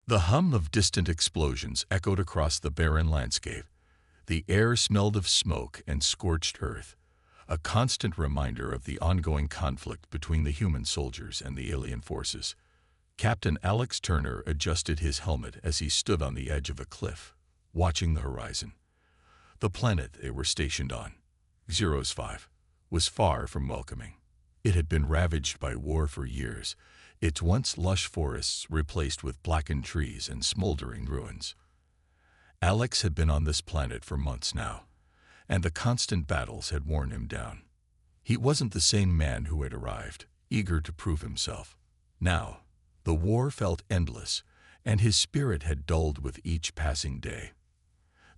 The hum of distant explosions echoed across the barren landscape. The air smelled of smoke and scorched earth, a constant reminder of the ongoing conflict between the human soldiers and the alien forces. Captain Alex Turner adjusted his helmet as he stood on the edge of a cliff, watching the horizon. The planet they were stationed on, Zeros 5, was far from welcoming. It had been ravaged by war for years, its once lush forests replaced with blackened trees and smoldering ruins. Alex had been on this planet for months now, and the constant battles had worn him down. He wasn't the same man who had arrived, eager to prove himself. Now, the war felt endless, and his spirit had dulled with each passing day.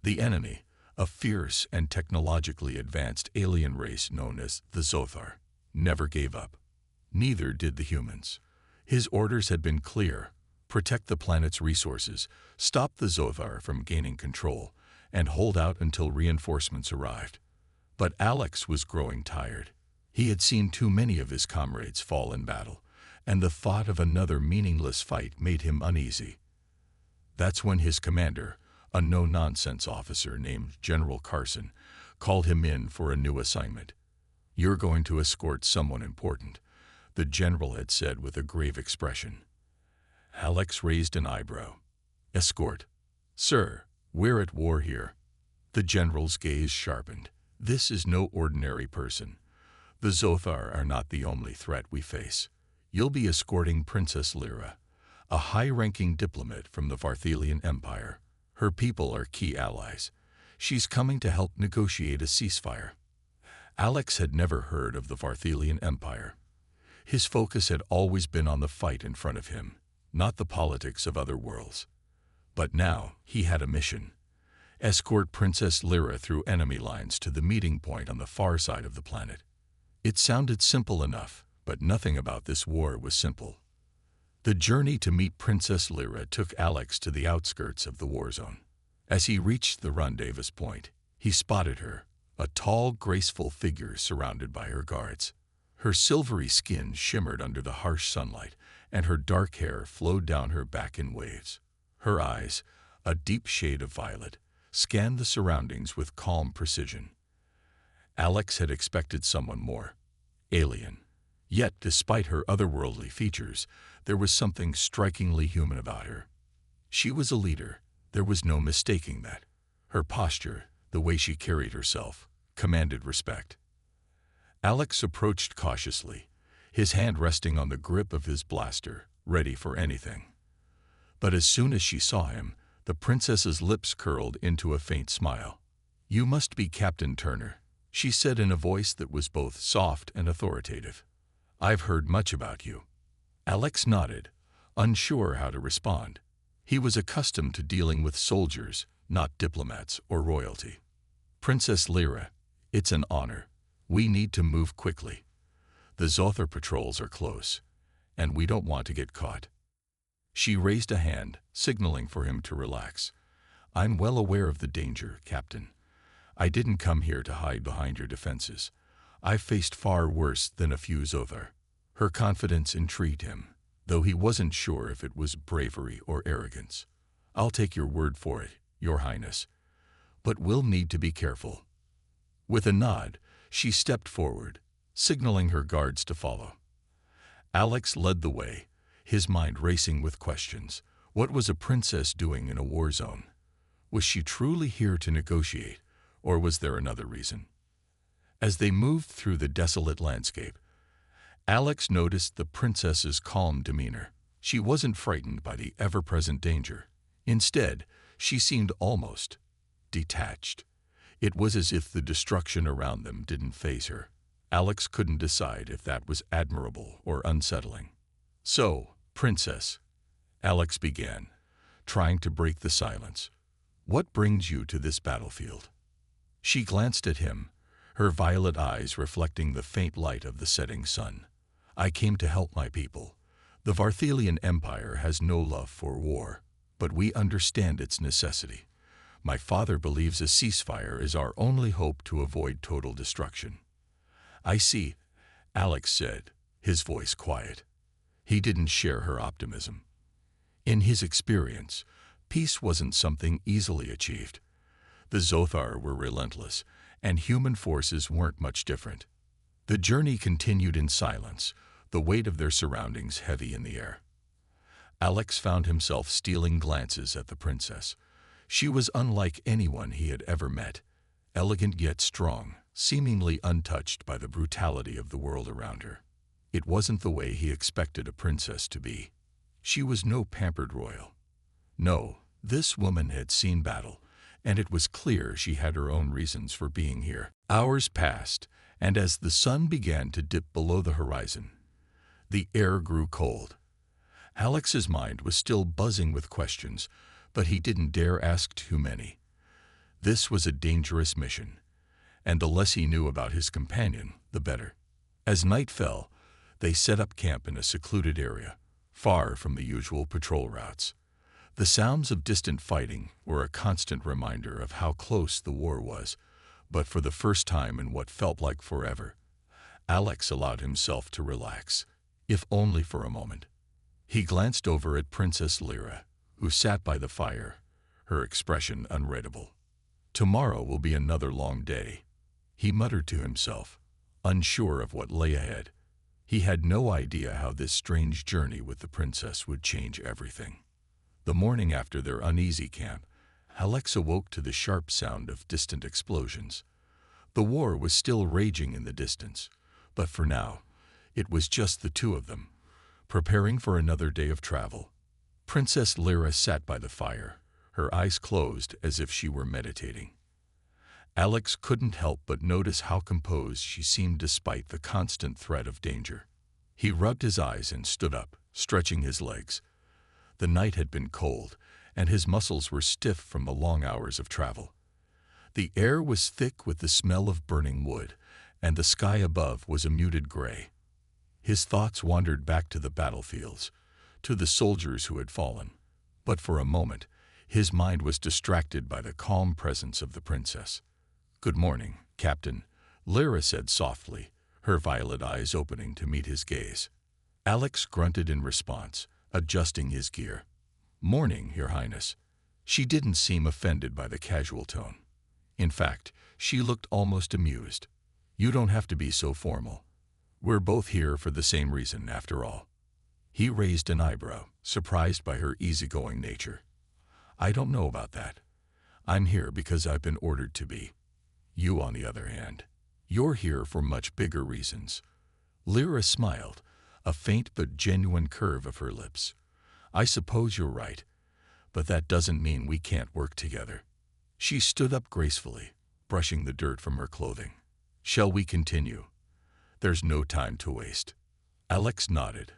The enemy, a fierce and technologically advanced alien race known as the Zothar, never gave up. Neither did the humans. His orders had been clear: protect the planet's resources, stop the Zothar from gaining control, and hold out until reinforcements arrived. But Alex was growing tired. He had seen too many of his comrades fall in battle, and the thought of another meaningless fight made him uneasy. That's when his commander, a no-nonsense officer named General Carson, called him in for a new assignment. "You're going to escort someone important," the general had said with a grave expression. Alex raised an eyebrow. "Escort? Sir, we're at war here." The general's gaze sharpened. "This is no ordinary person. The Zothar are not the only threat we face. You'll be escorting Princess Lyra, a high-ranking diplomat from the Varthelian Empire. Her people are key allies. She's coming to help negotiate a ceasefire." Alex had never heard of the Varthelian Empire. His focus had always been on the fight in front of him, not the politics of other worlds. But now he had a mission: escort Princess Lyra through enemy lines to the meeting point on the far side of the planet. It sounded simple enough, but nothing about this war was simple. The journey to meet Princess Lyra took Alex to the outskirts of the war zone. As he reached the rendezvous point, he spotted her, a tall, graceful figure surrounded by her guards. Her silvery skin shimmered under the harsh sunlight, and her dark hair flowed down her back in waves. Her eyes, a deep shade of violet, scanned the surroundings with calm precision. Alex had expected someone more alien. Yet, despite her otherworldly features, there was something strikingly human about her. She was a leader. There was no mistaking that. Her posture, the way she carried herself, commanded respect. Alex approached cautiously, his hand resting on the grip of his blaster, ready for anything. But as soon as she saw him, the princess's lips curled into a faint smile. "You must be Captain Turner," she said in a voice that was both soft and authoritative. "I've heard much about you." Alex nodded, unsure how to respond. He was accustomed to dealing with soldiers, not diplomats or royalty. "Princess Lyra, it's an honor. We need to move quickly. The Zothar patrols are close, and we don't want to get caught." She raised a hand, signaling for him to relax. "I'm well aware of the danger, Captain. I didn't come here to hide behind your defenses. I've faced far worse than a few Zothar." Her confidence intrigued him, though he wasn't sure if it was bravery or arrogance. "I'll take your word for it, Your Highness. But we'll need to be careful." With a nod, she stepped forward, signaling her guards to follow. Alex led the way, his mind racing with questions. What was a princess doing in a war zone? Was she truly here to negotiate, or was there another reason? As they moved through the desolate landscape, Alex noticed the princess's calm demeanor. She wasn't frightened by the ever-present danger. Instead, she seemed almost detached. It was as if the destruction around them didn't faze her. Alex couldn't decide if that was admirable or unsettling. "So, Princess," Alex began, trying to break the silence, "what brings you to this battlefield?" She glanced at him, her violet eyes reflecting the faint light of the setting sun. "I came to help my people. The Varthelian Empire has no love for war, but we understand its necessity. My father believes a ceasefire is our only hope to avoid total destruction." "I see," Alex said, his voice quiet. He didn't share her optimism. In his experience, peace wasn't something easily achieved. The Zothar were relentless, and human forces weren't much different. The journey continued in silence, the weight of their surroundings heavy in the air. Alex found himself stealing glances at the princess. She was unlike anyone he had ever met, elegant yet strong, seemingly untouched by the brutality of the world around her. It wasn't the way he expected a princess to be. She was no pampered royal. No, this woman had seen battle, and it was clear she had her own reasons for being here. Hours passed, and as the sun began to dip below the horizon, the air grew cold. Alex's mind was still buzzing with questions, but he didn't dare ask too many. This was a dangerous mission, and the less he knew about his companion, the better. As night fell, they set up camp in a secluded area, far from the usual patrol routes. The sounds of distant fighting were a constant reminder of how close the war was, but for the first time in what felt like forever, Alex allowed himself to relax, if only for a moment. He glanced over at Princess Lyra, who sat by the fire, her expression unreadable. Tomorrow will be another long day, he muttered to himself, unsure of what lay ahead. He had no idea how this strange journey with the princess would change everything. The morning after their uneasy camp, Alex awoke to the sharp sound of distant explosions. The war was still raging in the distance, but for now, it was just the two of them, preparing for another day of travel. Princess Lyra sat by the fire, her eyes closed as if she were meditating. Alex couldn't help but notice how composed she seemed despite the constant threat of danger. He rubbed his eyes and stood up, stretching his legs. The night had been cold, and his muscles were stiff from the long hours of travel. The air was thick with the smell of burning wood, and the sky above was a muted gray. His thoughts wandered back to the battlefields, to the soldiers who had fallen. But for a moment, his mind was distracted by the calm presence of the princess. "Good morning, Captain," Lyra said softly, her violet eyes opening to meet his gaze. Alex grunted in response, adjusting his gear. "Morning, Your Highness." She didn't seem offended by the casual tone. In fact, she looked almost amused. "You don't have to be so formal. We're both here for the same reason, after all." He raised an eyebrow, surprised by her easygoing nature. "I don't know about that. I'm here because I've been ordered to be. You, on the other hand, you're here for much bigger reasons." Lyra smiled, a faint but genuine curve of her lips. "I suppose you're right, but that doesn't mean we can't work together." She stood up gracefully, brushing the dirt from her clothing. "Shall we continue? There's no time to waste." Alex nodded,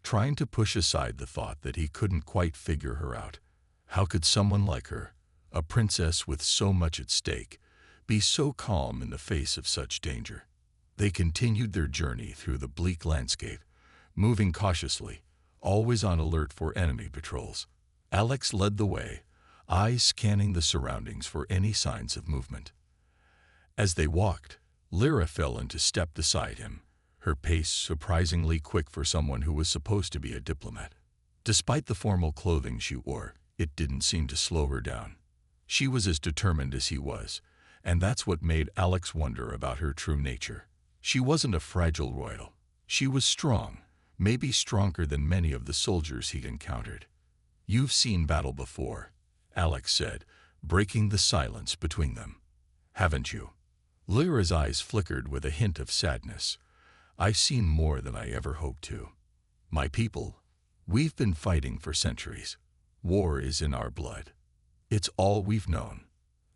trying to push aside the thought that he couldn't quite figure her out. How could someone like her, a princess with so much at stake, be so calm in the face of such danger? They continued their journey through the bleak landscape, moving cautiously, always on alert for enemy patrols. Alex led the way, eyes scanning the surroundings for any signs of movement. As they walked, Lyra fell into step beside him, her pace surprisingly quick for someone who was supposed to be a diplomat. Despite the formal clothing she wore, it didn't seem to slow her down. She was as determined as he was, and that's what made Alex wonder about her true nature. She wasn't a fragile royal. She was strong, maybe stronger than many of the soldiers he'd encountered. "You've seen battle before," Alex said, breaking the silence between them. "Haven't you?" Lyra's eyes flickered with a hint of sadness. "I've seen more than I ever hoped to. My people, we've been fighting for centuries. War is in our blood. It's all we've known."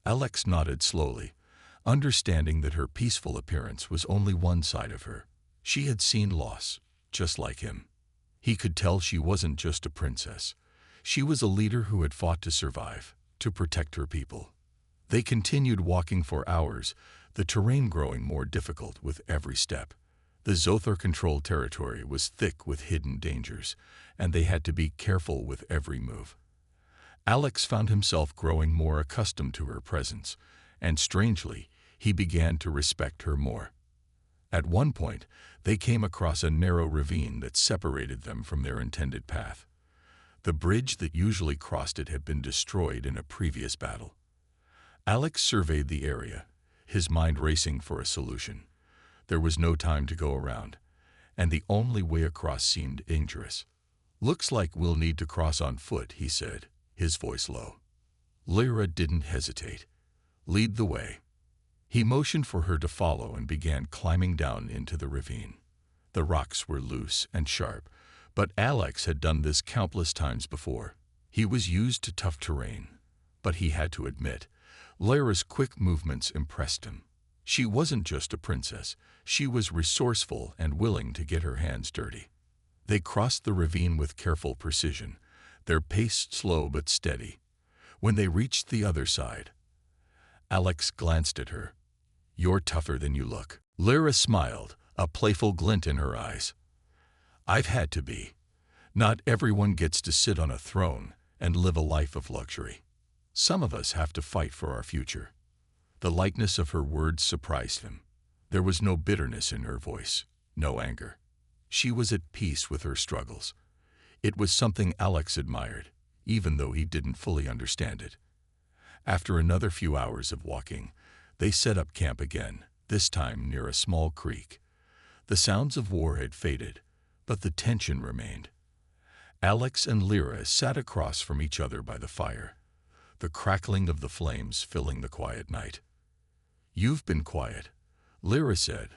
Alex nodded slowly, understanding that her peaceful appearance was only one side of her. She had seen loss, just like him. He could tell she wasn't just a princess. She was a leader who had fought to survive, to protect her people. They continued walking for hours, the terrain growing more difficult with every step. The Zothar-controlled territory was thick with hidden dangers, and they had to be careful with every move. Alex found himself growing more accustomed to her presence, and strangely, he began to respect her more. At one point, they came across a narrow ravine that separated them from their intended path. The bridge that usually crossed it had been destroyed in a previous battle. Alex surveyed the area, his mind racing for a solution. There was no time to go around, and the only way across seemed dangerous. "Looks like we'll need to cross on foot," he said, his voice low. Lyra didn't hesitate. "Lead the way." He motioned for her to follow and began climbing down into the ravine. The rocks were loose and sharp, but Alex had done this countless times before. He was used to tough terrain, but he had to admit, Lyra's quick movements impressed him. She wasn't just a princess, she was resourceful and willing to get her hands dirty. They crossed the ravine with careful precision, their pace slow but steady. When they reached the other side, Alex glanced at her. "You're tougher than you look." Lyra smiled, a playful glint in her eyes. "I've had to be. Not everyone gets to sit on a throne and live a life of luxury. Some of us have to fight for our future." The lightness of her words surprised him. There was no bitterness in her voice, no anger. She was at peace with her struggles. It was something Alex admired, even though he didn't fully understand it. After another few hours of walking, they set up camp again, this time near a small creek. The sounds of war had faded, but the tension remained. Alex and Lyra sat across from each other by the fire, the crackling of the flames filling the quiet night. "You've been quiet," Lyra said,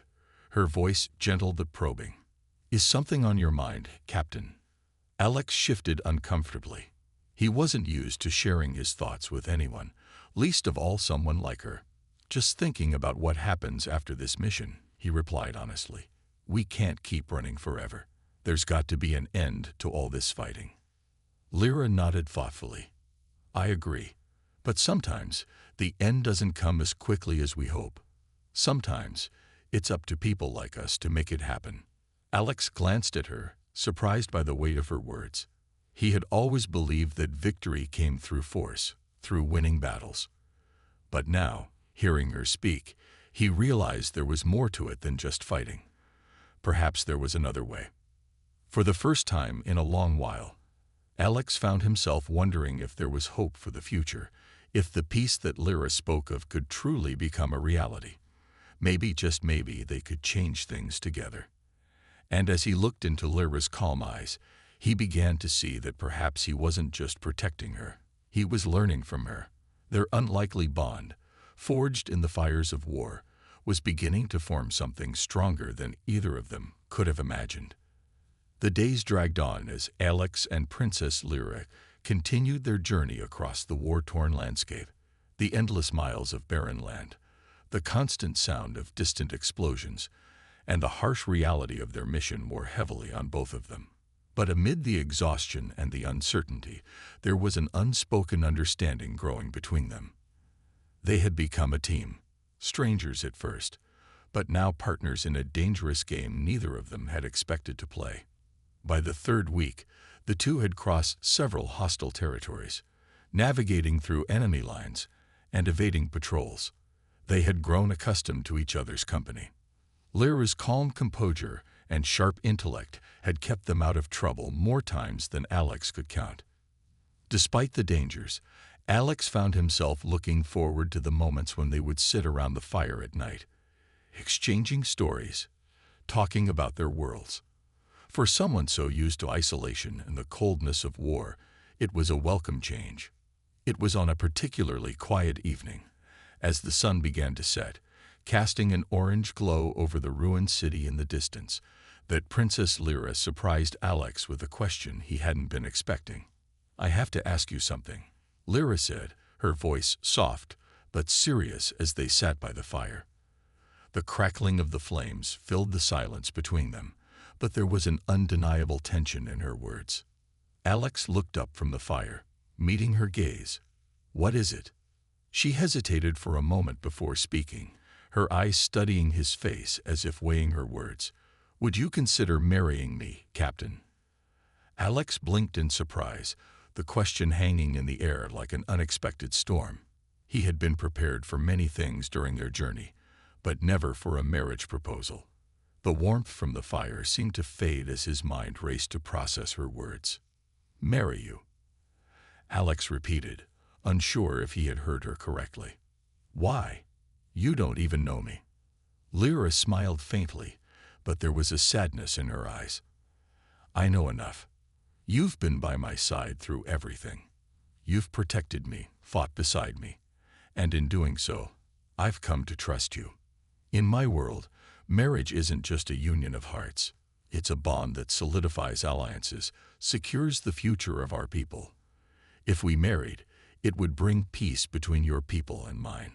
her voice gentle but probing. "Is something on your mind, Captain?" Alex shifted uncomfortably. He wasn't used to sharing his thoughts with anyone, least of all someone like her. "Just thinking about what happens after this mission," he replied honestly. "We can't keep running forever. There's got to be an end to all this fighting." Lyra nodded thoughtfully. "I agree. But sometimes the end doesn't come as quickly as we hope. Sometimes it's up to people like us to make it happen." Alex glanced at her, surprised by the weight of her words. He had always believed that victory came through force, through winning battles. But now, hearing her speak, he realized there was more to it than just fighting. Perhaps there was another way. For the first time in a long while, Alex found himself wondering if there was hope for the future, if the peace that Lyra spoke of could truly become a reality. Maybe, just maybe, they could change things together. And as he looked into Lyra's calm eyes, he began to see that perhaps he wasn't just protecting her. He was learning from her. Their unlikely bond, forged in the fires of war, was beginning to form something stronger than either of them could have imagined. The days dragged on as Alex and Princess Lyra continued their journey across the war-torn landscape. The endless miles of barren land, the constant sound of distant explosions, and the harsh reality of their mission wore heavily on both of them. But amid the exhaustion and the uncertainty, there was an unspoken understanding growing between them. They had become a team, strangers at first, but now partners in a dangerous game neither of them had expected to play. By the third week, the two had crossed several hostile territories, navigating through enemy lines and evading patrols. They had grown accustomed to each other's company. Lyra's calm composure and sharp intellect had kept them out of trouble more times than Alex could count. Despite the dangers, Alex found himself looking forward to the moments when they would sit around the fire at night, exchanging stories, talking about their worlds. For someone so used to isolation and the coldness of war, it was a welcome change. It was on a particularly quiet evening, as the sun began to set, casting an orange glow over the ruined city in the distance, that Princess Lyra surprised Alex with a question he hadn't been expecting. "I have to ask you something," Lyra said, her voice soft but serious as they sat by the fire. The crackling of the flames filled the silence between them, but there was an undeniable tension in her words. Alex looked up from the fire, meeting her gaze. "What is it?" She hesitated for a moment before speaking, her eyes studying his face as if weighing her words. "Would you consider marrying me, Captain?" Alex blinked in surprise, the question hanging in the air like an unexpected storm. He had been prepared for many things during their journey, but never for a marriage proposal. The warmth from the fire seemed to fade as his mind raced to process her words. Marry you. Alex repeated, unsure if he had heard her correctly. Why? You don't even know me. Lyra smiled faintly, but there was a sadness in her eyes. I know enough. You've been by my side through everything. You've protected me, fought beside me, and in doing so, I've come to trust you. In my world, marriage isn't just a union of hearts. It's a bond that solidifies alliances, secures the future of our people. If we married, it would bring peace between your people and mine.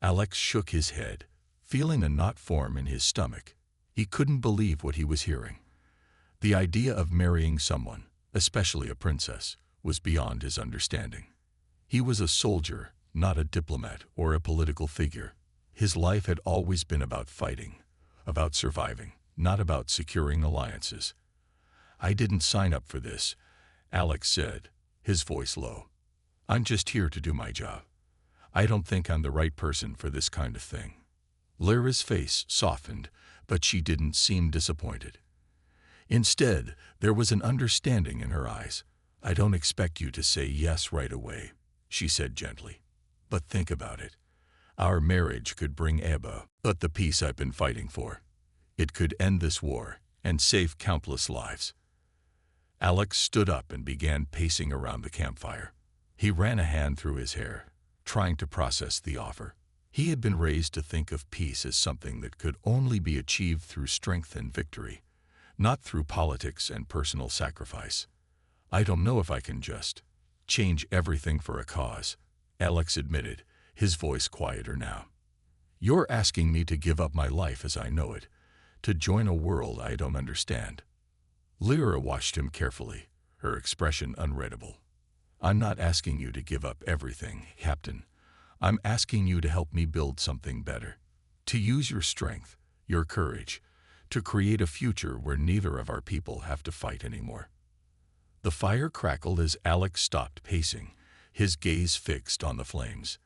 Alex shook his head, feeling a knot form in his stomach. He couldn't believe what he was hearing. The idea of marrying someone, especially a princess, was beyond his understanding. He was a soldier, not a diplomat or a political figure. His life had always been about fighting, about surviving, not about securing alliances. I didn't sign up for this, Alex said, his voice low. I'm just here to do my job. I don't think I'm the right person for this kind of thing. Lyra's face softened, but she didn't seem disappointed. Instead, there was an understanding in her eyes. I don't expect you to say yes right away, she said gently. But think about it. Our marriage could bring Ebba, but the peace I've been fighting for. It could end this war and save countless lives. Alex stood up and began pacing around the campfire. He ran a hand through his hair, trying to process the offer. He had been raised to think of peace as something that could only be achieved through strength and victory, not through politics and personal sacrifice. I don't know if I can just change everything for a cause, Alex admitted, his voice quieter now. You're asking me to give up my life as I know it, to join a world I don't understand. Lyra watched him carefully, her expression unreadable. I'm not asking you to give up everything, Captain. I'm asking you to help me build something better. To use your strength, your courage, to create a future where neither of our people have to fight anymore. The fire crackled as Alex stopped pacing, his gaze fixed on the flames.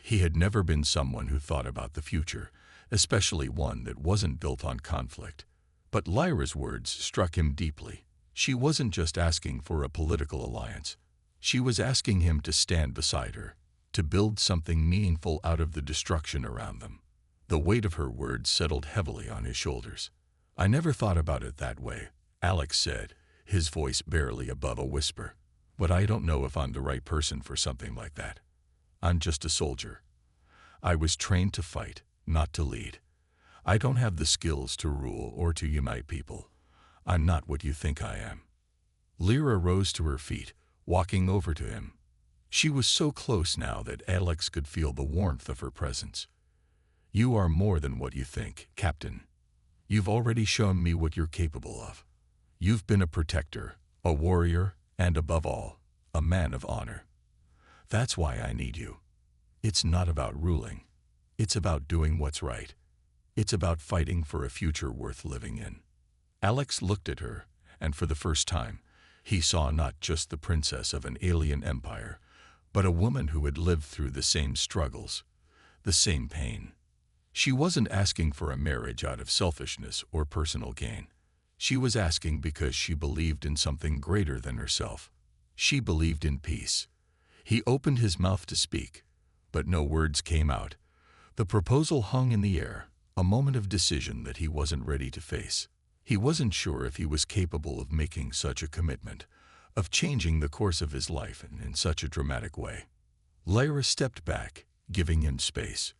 He had never been someone who thought about the future, especially one that wasn't built on conflict. But Lyra's words struck him deeply. She wasn't just asking for a political alliance. She was asking him to stand beside her, to build something meaningful out of the destruction around them. The weight of her words settled heavily on his shoulders. I never thought about it that way, Alex said, his voice barely above a whisper. But I don't know if I'm the right person for something like that. I'm just a soldier. I was trained to fight, not to lead. I don't have the skills to rule or to unite people. I'm not what you think I am. Lyra rose to her feet, walking over to him. She was so close now that Alex could feel the warmth of her presence. You are more than what you think, Captain. You've already shown me what you're capable of. You've been a protector, a warrior, and above all, a man of honor. That's why I need you. It's not about ruling. It's about doing what's right. It's about fighting for a future worth living in. Alex looked at her, and for the first time, he saw not just the princess of an alien empire, but a woman who had lived through the same struggles, the same pain. She wasn't asking for a marriage out of selfishness or personal gain. She was asking because she believed in something greater than herself. She believed in peace. He opened his mouth to speak, but no words came out. The proposal hung in the air, a moment of decision that he wasn't ready to face. He wasn't sure if he was capable of making such a commitment, of changing the course of his life in such a dramatic way. Lyra stepped back, giving him space.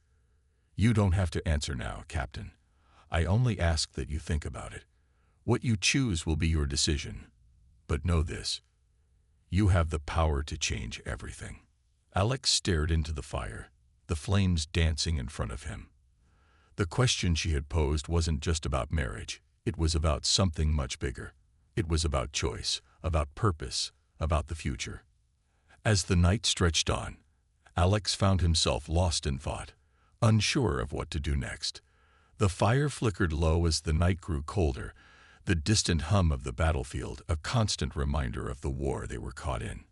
You don't have to answer now, Captain. I only ask that you think about it. What you choose will be your decision. But know this. You have the power to change everything. Alex stared into the fire, the flames dancing in front of him. The question she had posed wasn't just about marriage. It was about something much bigger. It was about choice, about purpose, about the future. As the night stretched on, Alex found himself lost in thought, unsure of what to do next. The fire flickered low as the night grew colder, the distant hum of the battlefield a constant reminder of the war they were caught in.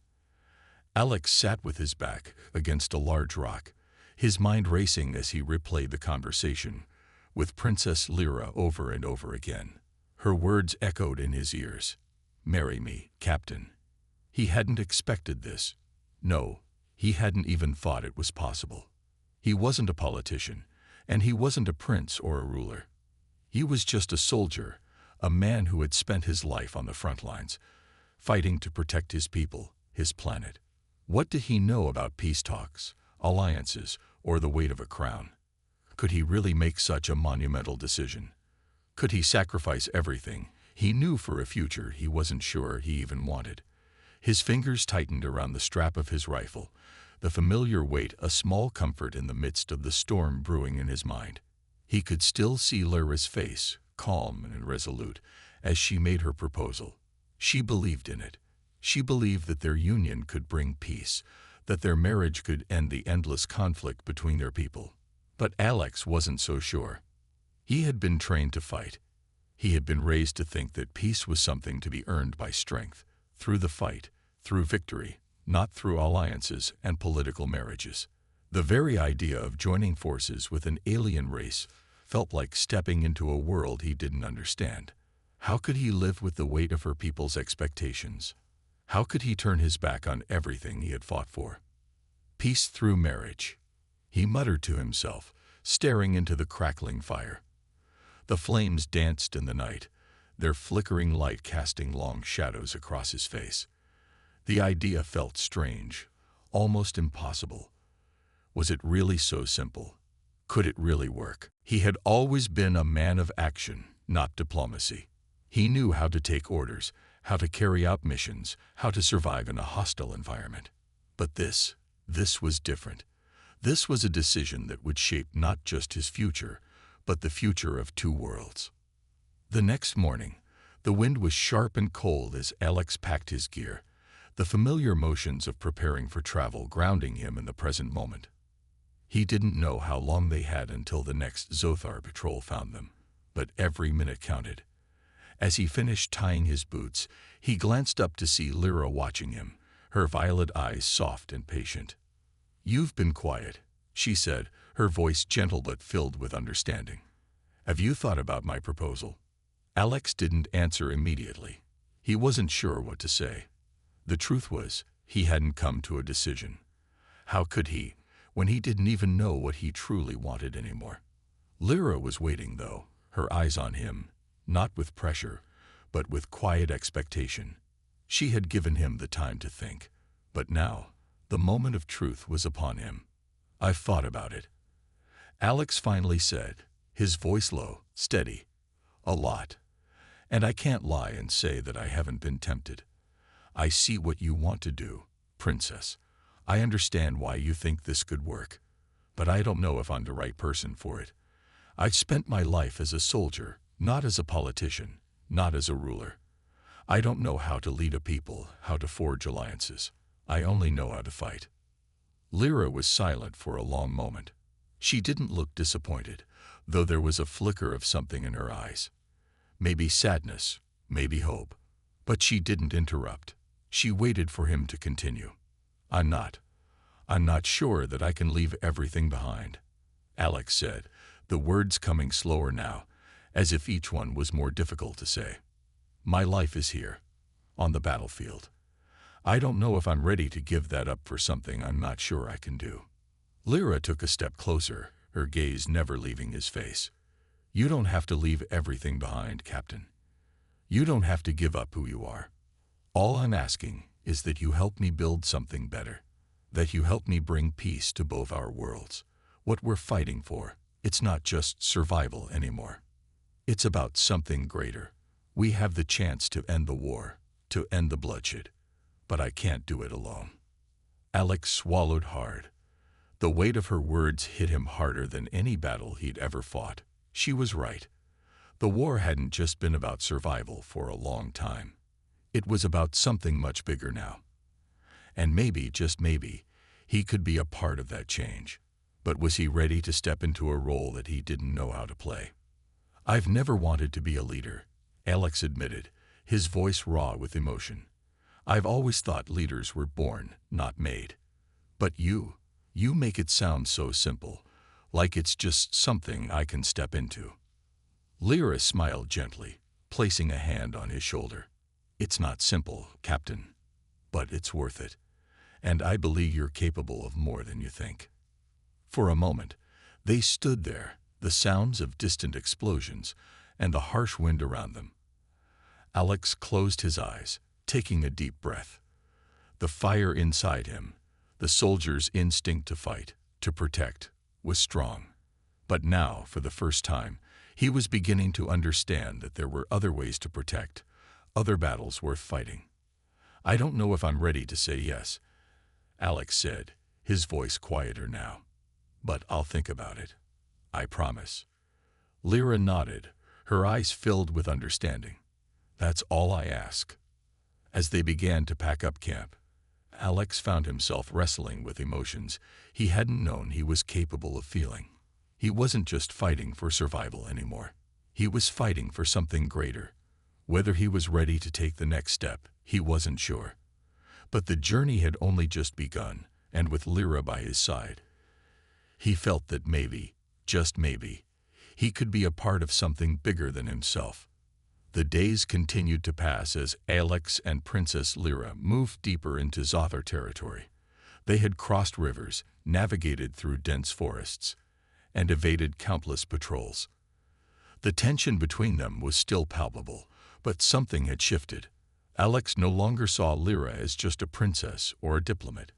Alex sat with his back against a large rock, his mind racing as he replayed the conversation with Princess Lyra over and over again. Her words echoed in his ears. Marry me, Captain. He hadn't expected this. No, he hadn't even thought it was possible. He wasn't a politician, and he wasn't a prince or a ruler. He was just a soldier, a man who had spent his life on the front lines, fighting to protect his people, his planet. What did he know about peace talks, alliances, or the weight of a crown? Could he really make such a monumental decision? Could he sacrifice everything he knew for a future he wasn't sure he even wanted? His fingers tightened around the strap of his rifle, the familiar weight a small comfort in the midst of the storm brewing in his mind. He could still see Lyra's face, calm and resolute, as she made her proposal. She believed in it. She believed that their union could bring peace, that their marriage could end the endless conflict between their people. But Alex wasn't so sure. He had been trained to fight. He had been raised to think that peace was something to be earned by strength, through the fight, through victory, not through alliances and political marriages. The very idea of joining forces with an alien race felt like stepping into a world he didn't understand. How could he live with the weight of her people's expectations? How could he turn his back on everything he had fought for? Peace through marriage, he muttered to himself, staring into the crackling fire. The flames danced in the night, their flickering light casting long shadows across his face. The idea felt strange, almost impossible. Was it really so simple? Could it really work? He had always been a man of action, not diplomacy. He knew how to take orders, how to carry out missions, how to survive in a hostile environment. But this was different. This was a decision that would shape not just his future, but the future of two worlds. The next morning, the wind was sharp and cold as Alex packed his gear, the familiar motions of preparing for travel grounding him in the present moment. He didn't know how long they had until the next Zothar patrol found them, but every minute counted. As he finished tying his boots, he glanced up to see Lyra watching him, her violet eyes soft and patient. "You've been quiet," she said, her voice gentle but filled with understanding. "Have you thought about my proposal?" Alex didn't answer immediately. He wasn't sure what to say. The truth was, he hadn't come to a decision. How could he, when he didn't even know what he truly wanted anymore? Lyra was waiting, though, her eyes on him, not with pressure, but with quiet expectation. She had given him the time to think, but now, the moment of truth was upon him. "I've thought about it," Alex finally said, his voice low, steady. "A lot. And I can't lie and say that I haven't been tempted. I see what you want to do, Princess. I understand why you think this could work. But I don't know if I'm the right person for it. I've spent my life as a soldier, not as a politician, not as a ruler. I don't know how to lead a people, how to forge alliances. I only know how to fight." Lyra was silent for a long moment. She didn't look disappointed, though there was a flicker of something in her eyes. Maybe sadness, maybe hope. But she didn't interrupt. She waited for him to continue. I'm not sure that I can leave everything behind," Alex said, the words coming slower now, as if each one was more difficult to say. "My life is here, on the battlefield. I don't know if I'm ready to give that up for something I'm not sure I can do." Lyra took a step closer, her gaze never leaving his face. "You don't have to leave everything behind, Captain. You don't have to give up who you are. All I'm asking is that you help me build something better, that you help me bring peace to both our worlds. What we're fighting for, it's not just survival anymore. It's about something greater. We have the chance to end the war, to end the bloodshed, but I can't do it alone." Alex swallowed hard. The weight of her words hit him harder than any battle he'd ever fought. She was right. The war hadn't just been about survival for a long time. It was about something much bigger now. And maybe, just maybe, he could be a part of that change. But was he ready to step into a role that he didn't know how to play? "I've never wanted to be a leader," Alex admitted, his voice raw with emotion. "I've always thought leaders were born, not made. But you make it sound so simple, like it's just something I can step into." Lyra smiled gently, placing a hand on his shoulder. "It's not simple, Captain. but it's worth it. And I believe you're capable of more than you think." For a moment, they stood there, the sounds of distant explosions and the harsh wind around them. Alex closed his eyes, taking a deep breath. The fire inside him, the soldier's instinct to fight, to protect, was strong. But now, for the first time, he was beginning to understand that there were other ways to protect, other battles worth fighting. "I don't know if I'm ready to say yes," Alex said, his voice quieter now. "But I'll think about it. I promise." Lyra nodded, her eyes filled with understanding. "That's all I ask." As they began to pack up camp, Alex found himself wrestling with emotions he hadn't known he was capable of feeling. He wasn't just fighting for survival anymore. He was fighting for something greater. Whether he was ready to take the next step, he wasn't sure. But the journey had only just begun, and with Lyra by his side, he felt that maybe, just maybe, he could be a part of something bigger than himself. The days continued to pass as Alex and Princess Lyra moved deeper into Zothar territory. They had crossed rivers, navigated through dense forests, and evaded countless patrols. The tension between them was still palpable, but something had shifted. Alex no longer saw Lyra as just a princess or a diplomat.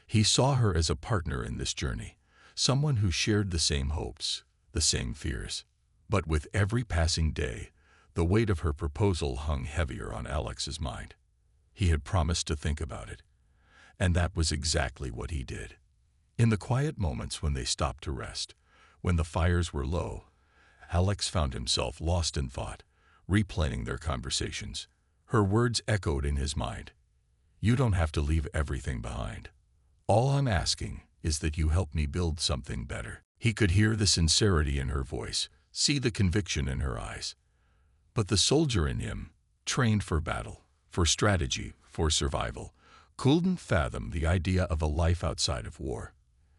He saw her as a partner in this journey, someone who shared the same hopes, the same fears. But with every passing day, the weight of her proposal hung heavier on Alex's mind. He had promised to think about it, and that was exactly what he did. In the quiet moments when they stopped to rest, when the fires were low, Alex found himself lost in thought, replaying their conversations. Her words echoed in his mind. "You don't have to leave everything behind. All I'm asking is that you help me build something better." He could hear the sincerity in her voice, see the conviction in her eyes. But the soldier in him, trained for battle, for strategy, for survival, couldn't fathom the idea of a life outside of war.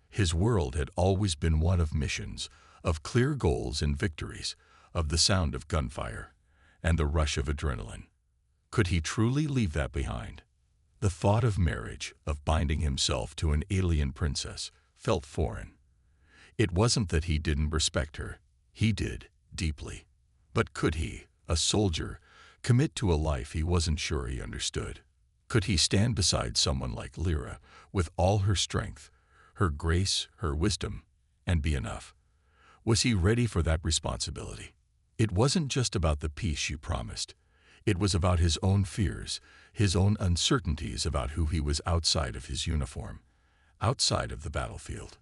His world had always been one of missions, of clear goals and victories, of the sound of gunfire, and the rush of adrenaline. Could he truly leave that behind? The thought of marriage, of binding himself to an alien princess, felt foreign. It wasn't that he didn't respect her. He did, deeply. But could he, a soldier, commit to a life he wasn't sure he understood? Could he stand beside someone like Lyra, with all her strength, her grace, her wisdom, and be enough? Was he ready for that responsibility? It wasn't just about the peace she promised. It was about his own fears, his own uncertainties about who he was outside of his uniform, outside of the battlefield.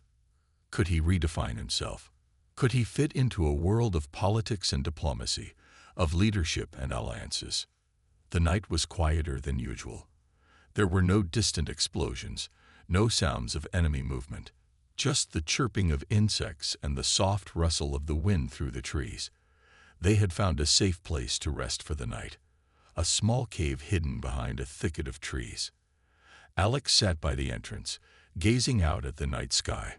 Could he redefine himself? Could he fit into a world of politics and diplomacy, of leadership and alliances? The night was quieter than usual. There were no distant explosions, no sounds of enemy movement, just the chirping of insects and the soft rustle of the wind through the trees. They had found a safe place to rest for the night, a small cave hidden behind a thicket of trees. Alex sat by the entrance, gazing out at the night sky.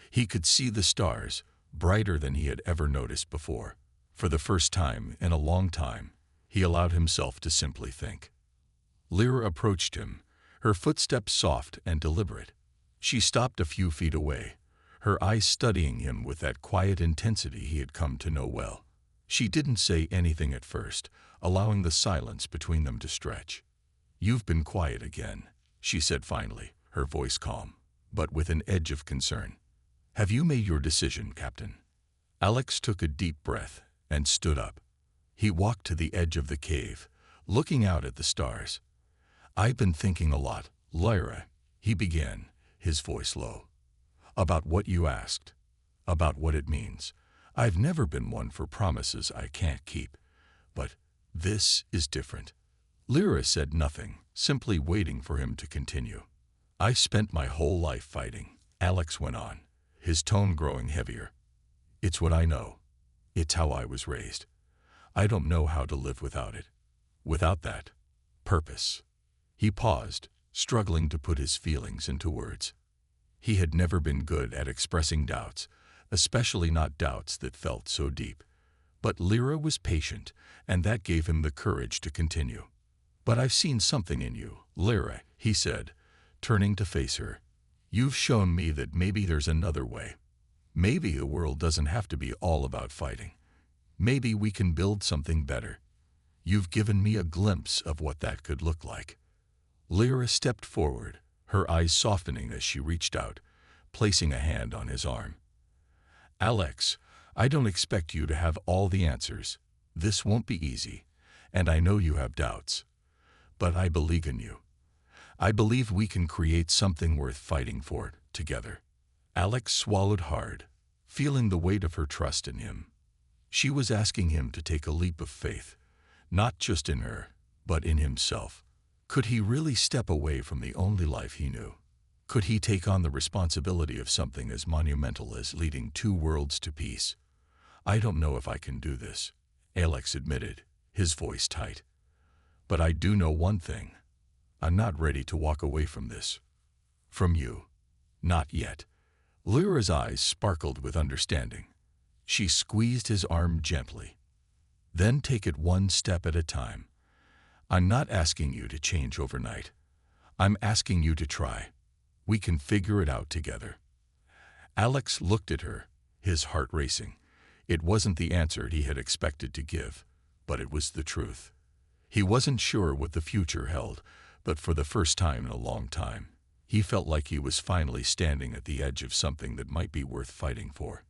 He could see the stars, brighter than he had ever noticed before. For the first time in a long time, he allowed himself to simply think. Lyra approached him, her footsteps soft and deliberate. She stopped a few feet away, her eyes studying him with that quiet intensity he had come to know well. She didn't say anything at first, allowing the silence between them to stretch. "You've been quiet again," she said finally, her voice calm, but with an edge of concern. "Have you made your decision, Captain?" Alex took a deep breath and stood up. He walked to the edge of the cave, looking out at the stars. "I've been thinking a lot, Lyra," he began, his voice low. "About what you asked, about what it means. I've never been one for promises I can't keep, but this is different." Lyra said nothing, simply waiting for him to continue. "I've spent my whole life fighting," Alex went on, his tone growing heavier. "It's what I know. It's how I was raised. I don't know how to live without it. Without that purpose." He paused, struggling to put his feelings into words. He had never been good at expressing doubts, especially not doubts that felt so deep. But Lyra was patient, and that gave him the courage to continue. "But I've seen something in you, Lyra," he said, turning to face her. "You've shown me that maybe there's another way. Maybe the world doesn't have to be all about fighting. Maybe we can build something better. You've given me a glimpse of what that could look like." Lyra stepped forward, her eyes softening as she reached out, placing a hand on his arm. "Alex, I don't expect you to have all the answers. This won't be easy, and I know you have doubts. But I believe in you. I believe we can create something worth fighting for together." Alex swallowed hard, feeling the weight of her trust in him. She was asking him to take a leap of faith, not just in her, but in himself. Could he really step away from the only life he knew? Could he take on the responsibility of something as monumental as leading two worlds to peace? "I don't know if I can do this," Alex admitted, his voice tight. "But I do know one thing. I'm not ready to walk away from this. From you. Not yet." Lyra's eyes sparkled with understanding. She squeezed his arm gently. "Then take it one step at a time. I'm not asking you to change overnight. I'm asking you to try. We can figure it out together." Alex looked at her, his heart racing. It wasn't the answer he had expected to give, but it was the truth. He wasn't sure what the future held, but for the first time in a long time, he felt like he was finally standing at the edge of something that might be worth fighting for.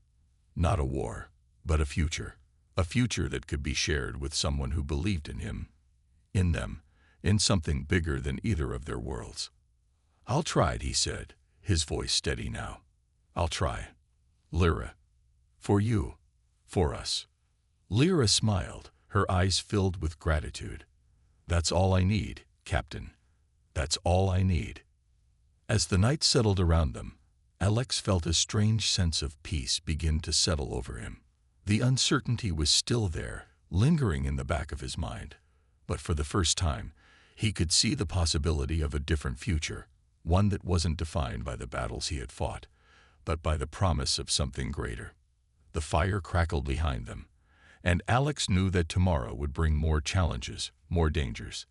Not a war, but a future that could be shared with someone who believed in him, in them, in something bigger than either of their worlds. "I'll try it," he said, his voice steady now. "I'll try. Lyra. For you. For us." Lyra smiled, her eyes filled with gratitude. "That's all I need, Captain. That's all I need." As the night settled around them, Alex felt a strange sense of peace begin to settle over him. The uncertainty was still there, lingering in the back of his mind. But for the first time, he could see the possibility of a different future, one that wasn't defined by the battles he had fought, but by the promise of something greater. The fire crackled behind them, and Alex knew that tomorrow would bring more challenges, more dangers.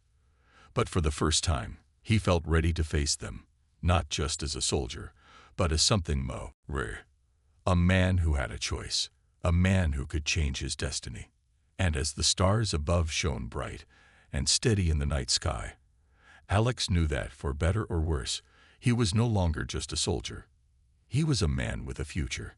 But for the first time, he felt ready to face them, not just as a soldier, but as something more rare. A man who had a choice, a man who could change his destiny. And as the stars above shone bright and steady in the night sky, Alex knew that, for better or worse, he was no longer just a soldier. He was a man with a future.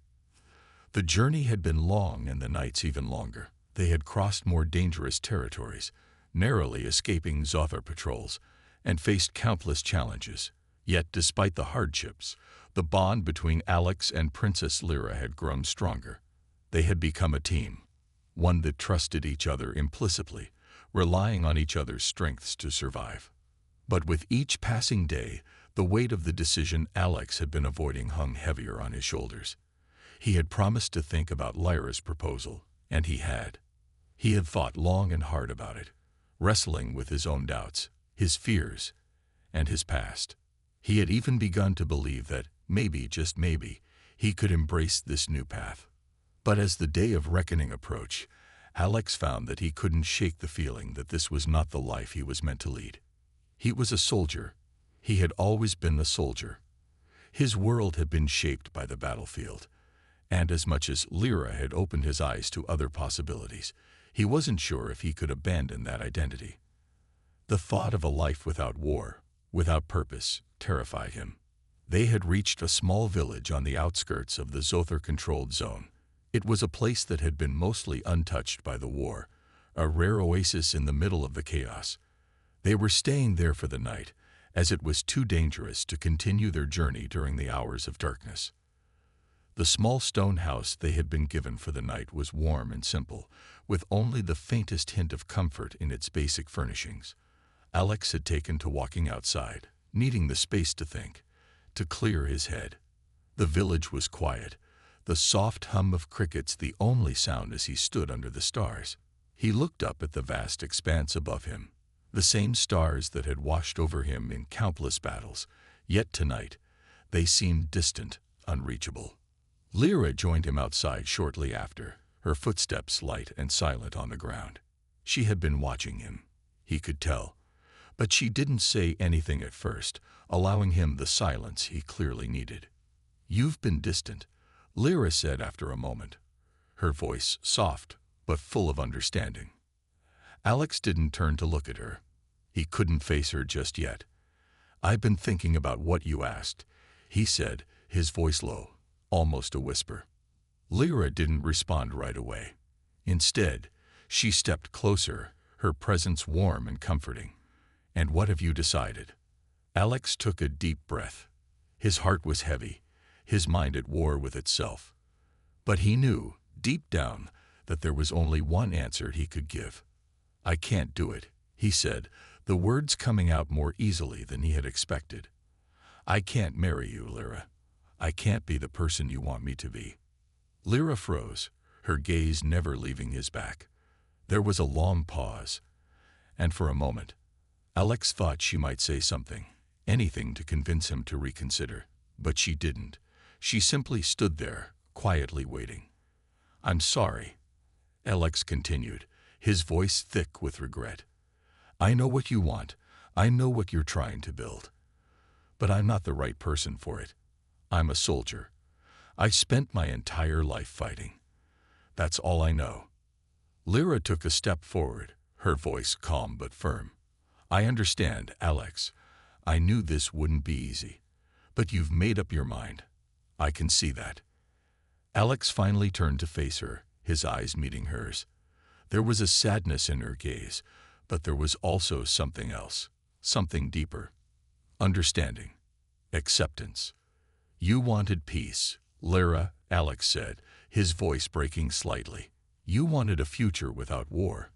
The journey had been long and the nights even longer. They had crossed more dangerous territories, narrowly escaping Zothar patrols, and faced countless challenges. Yet despite the hardships, the bond between Alex and Princess Lyra had grown stronger. They had become a team, one that trusted each other implicitly, relying on each other's strengths to survive. But with each passing day, the weight of the decision Alex had been avoiding hung heavier on his shoulders. He had promised to think about Lyra's proposal, and he had. He had thought long and hard about it, wrestling with his own doubts, his fears, and his past. He had even begun to believe that, maybe, just maybe, he could embrace this new path. But as the day of reckoning approached, Alex found that he couldn't shake the feeling that this was not the life he was meant to lead. He was a soldier. He had always been a soldier. His world had been shaped by the battlefield, and as much as Lyra had opened his eyes to other possibilities, he wasn't sure if he could abandon that identity. The thought of a life without war, without purpose, terrified him. They had reached a small village on the outskirts of the Zothar-controlled zone. It was a place that had been mostly untouched by the war, a rare oasis in the middle of the chaos. They were staying there for the night, as it was too dangerous to continue their journey during the hours of darkness. The small stone house they had been given for the night was warm and simple, with only the faintest hint of comfort in its basic furnishings. Alex had taken to walking outside, needing the space to think, to clear his head. The village was quiet, the soft hum of crickets the only sound as he stood under the stars. He looked up at the vast expanse above him, the same stars that had washed over him in countless battles, yet tonight they seemed distant, unreachable. Lyra joined him outside shortly after, her footsteps light and silent on the ground. She had been watching him, he could tell, But she didn't say anything at first, allowing him the silence he clearly needed. "You've been distant," Lyra said after a moment, her voice soft but full of understanding. Alex didn't turn to look at her. He couldn't face her just yet. "I've been thinking about what you asked," he said, his voice low, almost a whisper. Lyra didn't respond right away. Instead, she stepped closer, her presence warm and comforting. "And what have you decided?" Alex took a deep breath. His heart was heavy, his mind at war with itself. But he knew, deep down, that there was only one answer he could give. "I can't do it," he said, the words coming out more easily than he had expected. "I can't marry you, Lyra. I can't be the person you want me to be." Lyra froze, her gaze never leaving his back. There was a long pause, and for a moment, Alex thought she might say something, anything to convince him to reconsider. But she didn't. She simply stood there, quietly waiting. "I'm sorry," Alex continued, his voice thick with regret. "I know what you want. I know what you're trying to build. But I'm not the right person for it. I'm a soldier. I spent my entire life fighting. That's all I know." Lyra took a step forward, her voice calm but firm. "I understand, Alex. I knew this wouldn't be easy. But you've made up your mind. I can see that." Alex finally turned to face her, his eyes meeting hers. There was a sadness in her gaze, but there was also something else, something deeper. Understanding. Acceptance. "You wanted peace, Lyra," Alex said, his voice breaking slightly. "You wanted a future without war.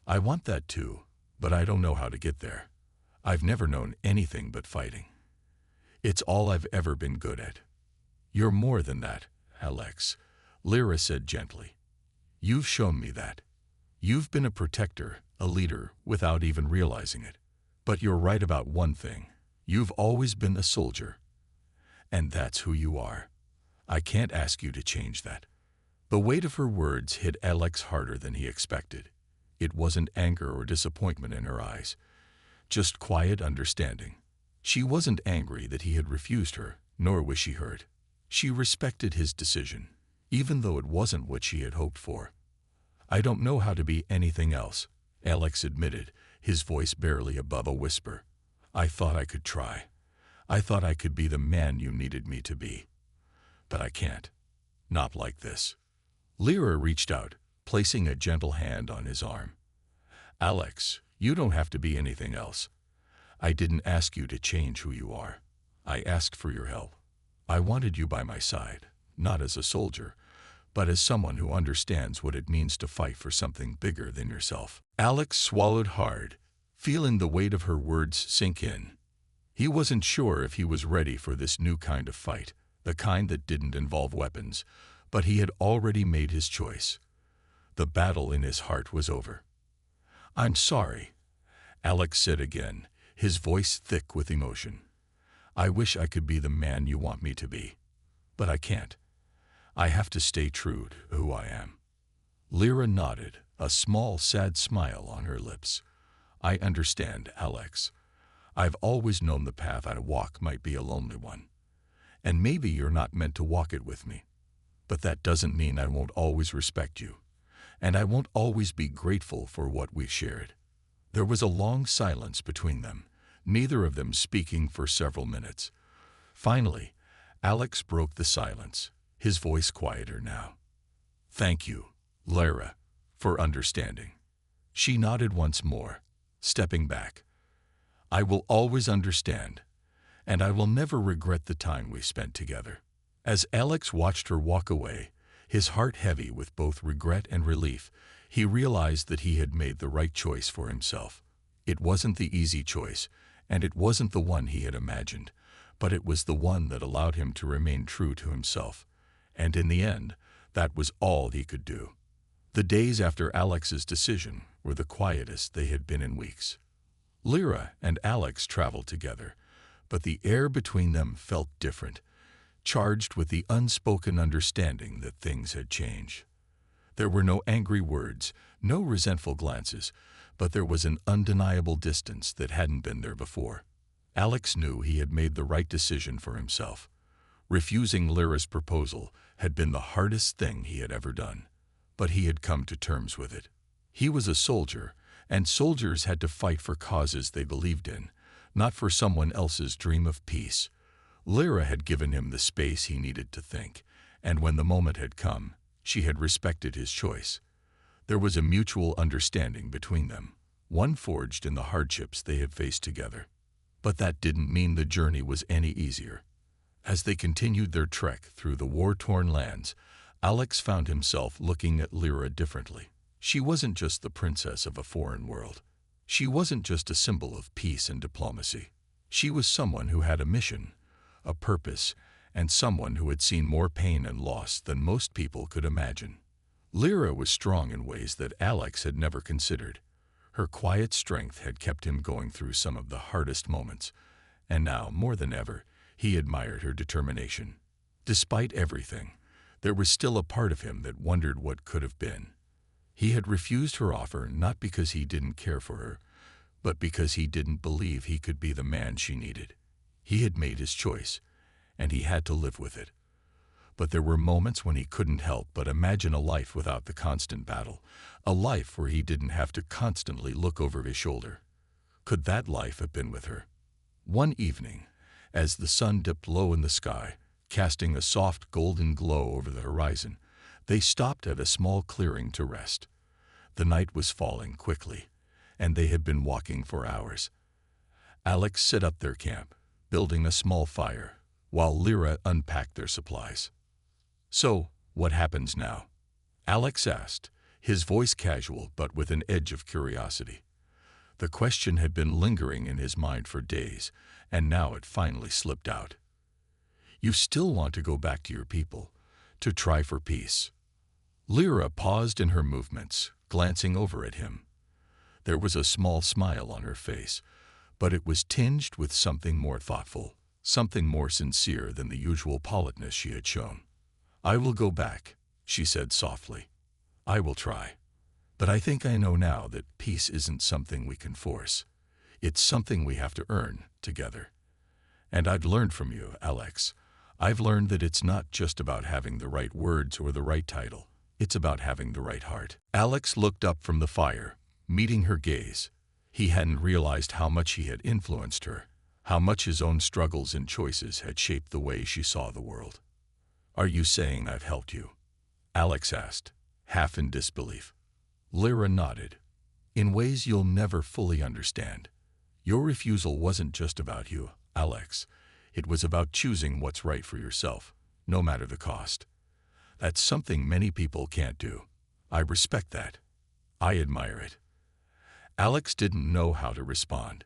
I want that too, but I don't know how to get there. I've never known anything but fighting. It's all I've ever been good at." "You're more than that, Alex," Lyra said gently. "You've shown me that. You've been a protector, a leader, without even realizing it. But you're right about one thing. You've always been a soldier. And that's who you are. I can't ask you to change that." The weight of her words hit Alex harder than he expected. It wasn't anger or disappointment in her eyes, just quiet understanding. She wasn't angry that he had refused her, nor was she hurt. She respected his decision, even though it wasn't what she had hoped for. "I don't know how to be anything else," Alex admitted, his voice barely above a whisper. "I thought I could try. I thought I could be the man you needed me to be. But I can't. Not like this." Lyra reached out, placing a gentle hand on his arm. "Alex, you don't have to be anything else. I didn't ask you to change who you are. I asked for your help. I wanted you by my side, not as a soldier, but as someone who understands what it means to fight for something bigger than yourself." Alex swallowed hard, feeling the weight of her words sink in. He wasn't sure if he was ready for this new kind of fight, the kind that didn't involve weapons, but he had already made his choice. The battle in his heart was over. "I'm sorry," Alex said again, his voice thick with emotion. "I wish I could be the man you want me to be. But I can't. I have to stay true to who I am." Lyra nodded, a small, sad smile on her lips. "I understand, Alex. I've always known the path I walk might be a lonely one. And maybe you're not meant to walk it with me. But that doesn't mean I won't always respect you. And I won't always be grateful for what we've shared." There was a long silence between them, neither of them speaking for several minutes. Finally, Alex broke the silence, his voice quieter now. "Thank you, Lyra, for understanding." She nodded once more, stepping back. "I will always understand, and I will never regret the time we spent together." As Alex watched her walk away, his heart heavy with both regret and relief, he realized that he had made the right choice for himself. It wasn't the easy choice, and it wasn't the one he had imagined, but it was the one that allowed him to remain true to himself. And in the end, that was all he could do. The days after Alex's decision were the quietest they had been in weeks. Lyra and Alex traveled together, but the air between them felt different, charged with the unspoken understanding that things had changed. There were no angry words, no resentful glances, but there was an undeniable distance that hadn't been there before. Alex knew he had made the right decision for himself. Refusing Lyra's proposal had been the hardest thing he had ever done, but he had come to terms with it. He was a soldier, and soldiers had to fight for causes they believed in, not for someone else's dream of peace. Lyra had given him the space he needed to think, and when the moment had come, she had respected his choice. There was a mutual understanding between them, one forged in the hardships they had faced together. But that didn't mean the journey was any easier. As they continued their trek through the war-torn lands, Alex found himself looking at Lyra differently. She wasn't just the princess of a foreign world. She wasn't just a symbol of peace and diplomacy. She was someone who had a mission, a purpose, and someone who had seen more pain and loss than most people could imagine. Lyra was strong in ways that Alex had never considered. Her quiet strength had kept him going through some of the hardest moments, and now, more than ever, he admired her determination. Despite everything, there was still a part of him that wondered what could have been. He had refused her offer not because he didn't care for her, but because he didn't believe he could be the man she needed. He had made his choice, and he had to live with it. But there were moments when he couldn't help but imagine a life without the constant battle, a life where he didn't have to constantly look over his shoulder. Could that life have been with her? One evening, as the sun dipped low in the sky, casting a soft golden glow over the horizon, they stopped at a small clearing to rest. The night was falling quickly, and they had been walking for hours. Alex set up their camp, building a small fire, while Lyra unpacked their supplies. "So, what happens now?" Alex asked, his voice casual but with an edge of curiosity. The question had been lingering in his mind for days, and now it finally slipped out. "You still want to go back to your people, to try for peace?" Lyra paused in her movements, glancing over at him. There was a small smile on her face, but it was tinged with something more thoughtful, something more sincere than the usual politeness she had shown. "I will go back," she said softly. "I will try. But I think I know now that peace isn't something we can force. It's something we have to earn together. And I've learned from you, Alex. I've learned that it's not just about having the right words or the right title. It's about having the right heart." Alex looked up from the fire, meeting her gaze. He hadn't realized how much he had influenced her, how much his own struggles and choices had shaped the way she saw the world. "Are you saying I've helped you?" Alex asked, half in disbelief. Lyra nodded. "In ways you'll never fully understand. Your refusal wasn't just about you, Alex. It was about choosing what's right for yourself, no matter the cost. That's something many people can't do. I respect that. I admire it." Alex didn't know how to respond.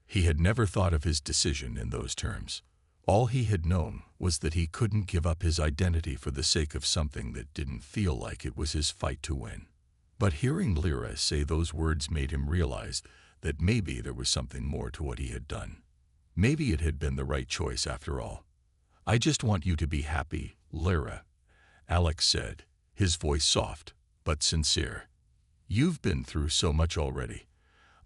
He had never thought of his decision in those terms. All he had known was that he couldn't give up his identity for the sake of something that didn't feel like it was his fight to win. But hearing Lyra say those words made him realize that maybe there was something more to what he had done. Maybe it had been the right choice after all. "I just want you to be happy, Lyra," Alex said, his voice soft but sincere. "You've been through so much already.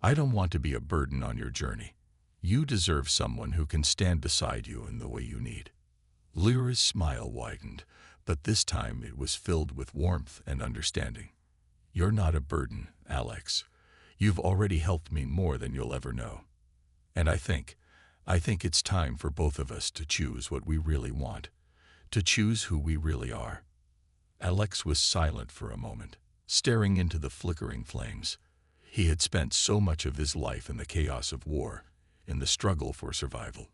I don't want to be a burden on your journey. You deserve someone who can stand beside you in the way you need." Lyra's smile widened, but this time it was filled with warmth and understanding. "You're not a burden, Alex. You've already helped me more than you'll ever know. And I think it's time for both of us to choose what we really want, to choose who we really are." Alex was silent for a moment, staring into the flickering flames. He had spent so much of his life in the chaos of war, in the struggle for survival.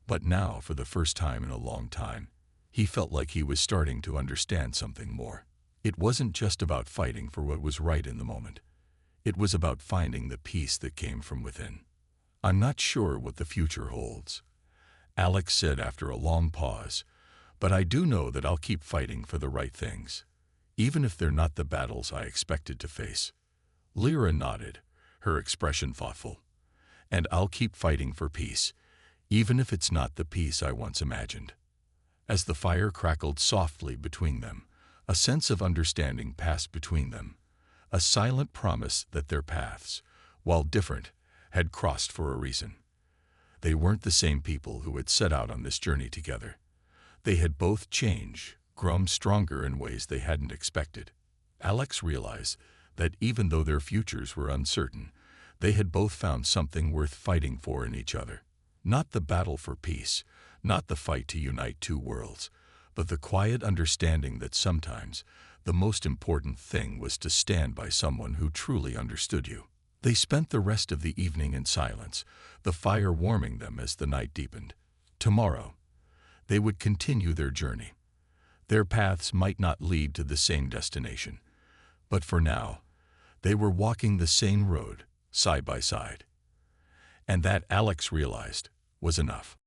But now, for the first time in a long time, he felt like he was starting to understand something more. It wasn't just about fighting for what was right in the moment. It was about finding the peace that came from within. "I'm not sure what the future holds," Alex said after a long pause, "but I do know that I'll keep fighting for the right things, even if they're not the battles I expected to face." Lyra nodded, her expression thoughtful. "And I'll keep fighting for peace, even if it's not the peace I once imagined." As the fire crackled softly between them, a sense of understanding passed between them, a silent promise that their paths, while different, had crossed for a reason. They weren't the same people who had set out on this journey together. They had both changed, grown stronger in ways they hadn't expected. Alex realized that even though their futures were uncertain, they had both found something worth fighting for in each other. Not the battle for peace, not the fight to unite two worlds, but the quiet understanding that sometimes the most important thing was to stand by someone who truly understood you. They spent the rest of the evening in silence, the fire warming them as the night deepened. Tomorrow, they would continue their journey. Their paths might not lead to the same destination, but for now, they were walking the same road, side by side. And that, Alex realized, was enough.